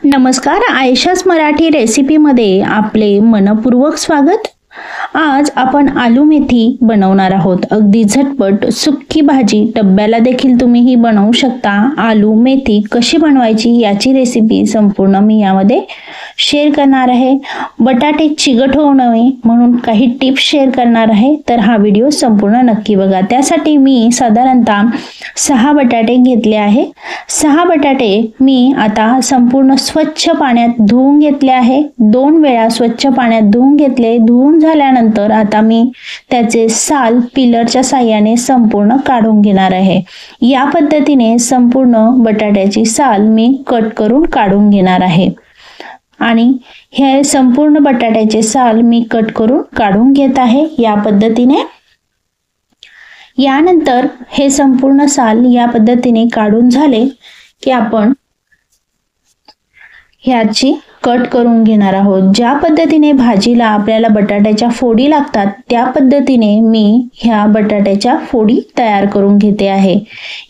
नमस्कार, आयशास मराठी रेसिपीमध्ये आपले मनपूर्वक स्वागत। आज आपण आलू मेथी बनवणार आहोत। अगदी झटपट सुक्की भाजी, डब्याला देखील तुम्ही ही बनवू शकता। आलू मेथी कशी बनवायची याची रेसिपी संपूर्ण मी यामध्ये शेअर करणार आहे। बटाटे चिकट होऊ नये म्हणून काही टिप्स शेअर करणार आहे, तर हा व्हिडिओ संपूर्ण नक्की बघा। त्यासाठी मी साधारणतः 6 बटाटे घेतले आहे। 6 बटाटे मी आता संपूर्ण स्वच्छ पाण्यात धुवून घेतले आहे। 2 वेळा स्वच्छ पाण्यात धुवून घेतले। धुवून झाल्यानंतर आता मी त्याचे साल पिलरच्या साहाय्याने संपूर्ण काढून घेणार आहे। या पद्धतीने संपूर्ण बटाट्याची साल मी कट करून काढून घेणार आहे आणि हे संपूर्ण बटाट्याचे साल मी कट करून काढून घेत आहे या पद्धतीने। यानंतर हे संपूर्ण साल या पद्धतीने काढून झाले की आपण ह्याची कट करून घेणार आहोत। ज्या पद्धतीने भाजीला आपल्याला बटाट्याच्या फोडी लागतात त्या पद्धतीने मी ह्या बटाट्याच्या फोडी तयार करून घेते आहे।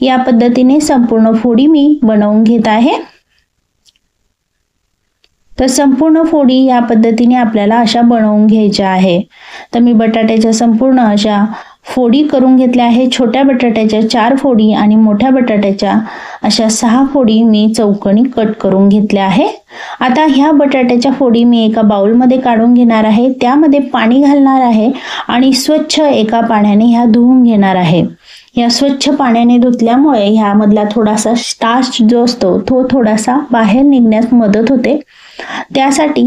या पद्धतीने संपूर्ण फोडी मी बनवून घेत आहे। तर संपूर्ण फोडी या पद्धतीने आपल्याला अशा बनवून घ्यायच्या आहे। तर मी बटाट्याच्या संपूर्ण अशा फोडी करून घेतल्या आहे। छोट्या बटाट्याच्या 4 फोडी आणि मोठ्या बटाट्याच्या अशा 6 फोडी मी चौकोनी कट करून घेतल्या आहे। आता ह्या बटाट्याच्या फोडी मी एका बाउल मध्ये काढून घेणार आहे। त्यामध्ये पाणी घालणार आहे आणि स्वच्छ एका पाण्याने ह्या धुवून घेणार आहे। या स्वच्छ पाण्याने धुतल्यामुळे ह्यामधला थोडासा स्टार्च जो असतो तो थोडासा बाहेर निघण्यास मदत होते। त्यासाठी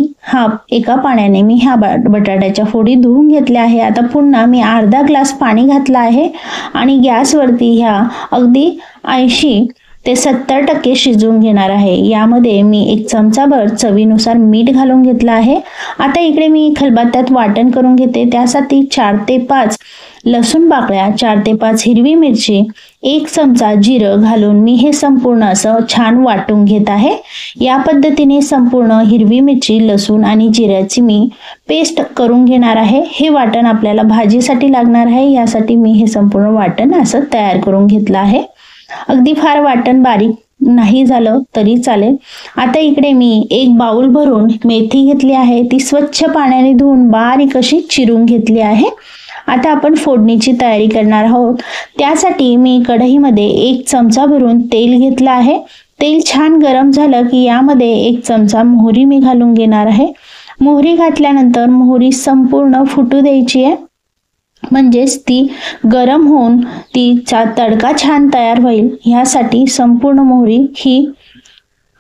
एका पाण्याने मी ह्या बटाट्याच्या फोडी धुवून घेतल्या आहे। आता पुन्हा मी अर्धा ग्लास पाणी घातला आहे आणि गॅसवरती ह्या अगदी 80 ते 70% शिजवून घेणार आहे। यामध्ये मी 1 चमचाभर चवीनुसार मीठ घालून घेतला आहे। आता इकडे मी खलबत्त्यात वाटण करून घेते। त्यासाठी 4 ते 5 लसूण पाकळ्या, 4 ते 5 हिरवी मिरची, 1 चमचा जिरं घालून मी हे संपूर्ण असं छान वाटून घेत आहे। या पद्धतीने संपूर्ण हिरवी मिरची, लसूण आणि जिऱ्याची मी पेस्ट करून घेणार आहे। हे वाटण आपल्याला भाजीसाठी लागणार आहे, यासाठी मी हे संपूर्ण वाटण असं तयार करून घेतलं आहे। अगदी फार वाटण बारीक नाही झालं तरी चालेल। आता इकडे मी 1 बाउल भरून मेथी घेतली आहे। ती स्वच्छ पाण्याने धुवून बारीक अशी चिरून घेतली आहे। आता आपण फोडणीची तयारी करणार आहोत। त्यासाठी मी कढईमध्ये 1 चमचा भरून तेल घेतलं आहे। तेल छान गरम झालं की यामध्ये 1 चमचा मोहरी मी घालून घेणार आहे। मोहरी घातल्यानंतर मोहरी संपूर्ण फुटू द्यायची आहे, म्हणजेच ती गरम होऊन तिचा तडका छान तयार होईल। ह्यासाठी संपूर्ण मोहरी ही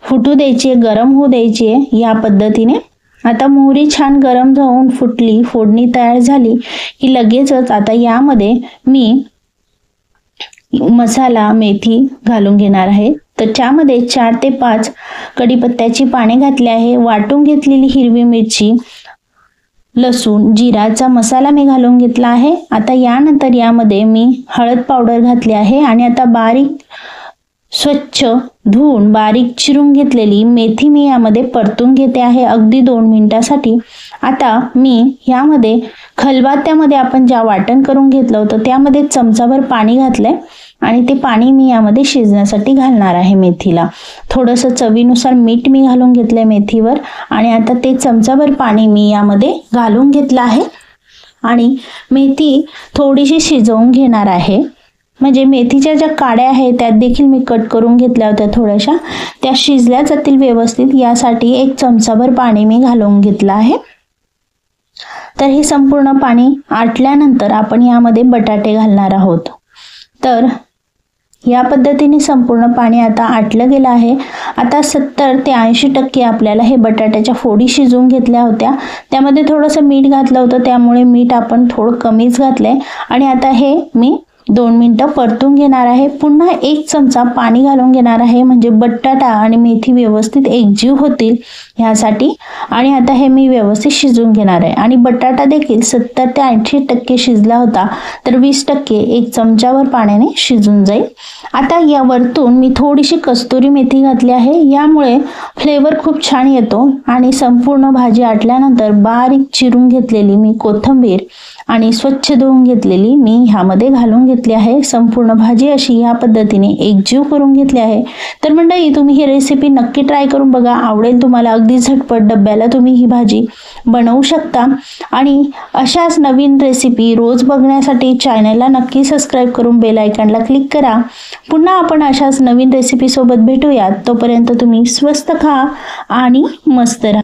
फुटू द्यायची, गरम होऊ द्यायची आहे या पद्धतीने। आता मोहरी छान गरम होऊन फुटली, फोडणी तयार झाली की लगेचच आता यामध्ये मी मसाला मेथी घालून घेणार आहे। तर त्यामध्ये 4 ते 5 कढीपत्त्याची पाने घातली आहे। वाटून घेतलेली हिरवी मिरची, लसूण, जिराचा मसाला मी घालून घेतला आहे। आता यानंतर यामध्ये मी हळद पावडर घातली आहे आणि आता बारीक स्वच्छ धुवून बारीक चिरून घेतलेली मेथी मी यामध्ये परतून घेते आहे अगदी 2 मिनिटासाठी। आता मी यामध्ये खलबत्त्यामध्ये आपण ज्या वाटण करून घेतलं होतं त्यामध्ये चमचाभर पाणी घातलंय आणि ते पाणी मी यामध्ये शिजण्यासाठी घालणार आहे मेथीला। थोडंसं चवीनुसार मीठ मी घालून घेतलंय मेथीवर आणि आता ते चमचाभर पाणी मी यामध्ये घालून घेतलं आहे आणि मेथी थोडीशी शिजवून घेणार आहे। म्हणजे मेथीच्या ज्या काड्या आहेत त्यात देखील मी कट करून घेतल्या होत्या थोड्याशा, त्या शिजल्या जातील व्यवस्थित यासाठी 1 चमचाभर पाणी मी घालून घेतलं आहे। तर हे संपूर्ण पाणी आटल्यानंतर आपण यामध्ये बटाटे घालणार आहोत। तर या पद्धतीने संपूर्ण पाणी आता आटलं गेलं आहे। आता 70 ते 80% आपल्याला हे बटाट्याच्या फोडी शिजवून घेतल्या होत्या, त्यामध्ये थोडंसं मीठ घातलं होतं, त्यामुळे मीठ आपण थोडं कमीच घातलंय आणि आता हे मी 2 मिनिटं परतून घेणार आहे। पुन्हा 1 चमचा पाणी घालून घेणार आहे, म्हणजे बटाटा आणि मेथी व्यवस्थित एकजीव होतील ह्यासाठी। आणि आता हे मी व्यवस्थित शिजवून घेणार आहे आणि बटाटा देखील 70 ते 80% शिजला होता, तर 20% 1 चमचाभर पाण्याने शिजून जाईल। आता या वरतून मी थोडीशी कस्तुरी मेथी घातली आहे, यामुळे फ्लेवर खूप छान येतो। आणि संपूर्ण भाजी आटल्यानंतर बारीक चिरून घेतलेली मी कोथिंबीर आणि स्वच्छ धुवून घेतलेली मी ह्यामध्ये घालून घेतली आहे. संपूर्ण भाजी अशी या पद्धतीने एकजीव करून घेतली आहे. तर मंडळी, तुम्ही ही रेसिपी नक्की ट्राय करून बघा, आवडेल तुम्हाला. अगदी झटपट डब्याला तुम्ही ही भाजी बनवू शकता. आणि अशाच नवीन रेसिपी रोज बघण्यासाठी चॅनलला नक्की सबस्क्राईब करून बेल आयकॉनला क्लिक करा. पुन्हा आपण अशाच नवीन रेसिपी सोबत भेटूयात. तोपर्यंत तुम्ही स्वस्त खा आणि मस्त राहा.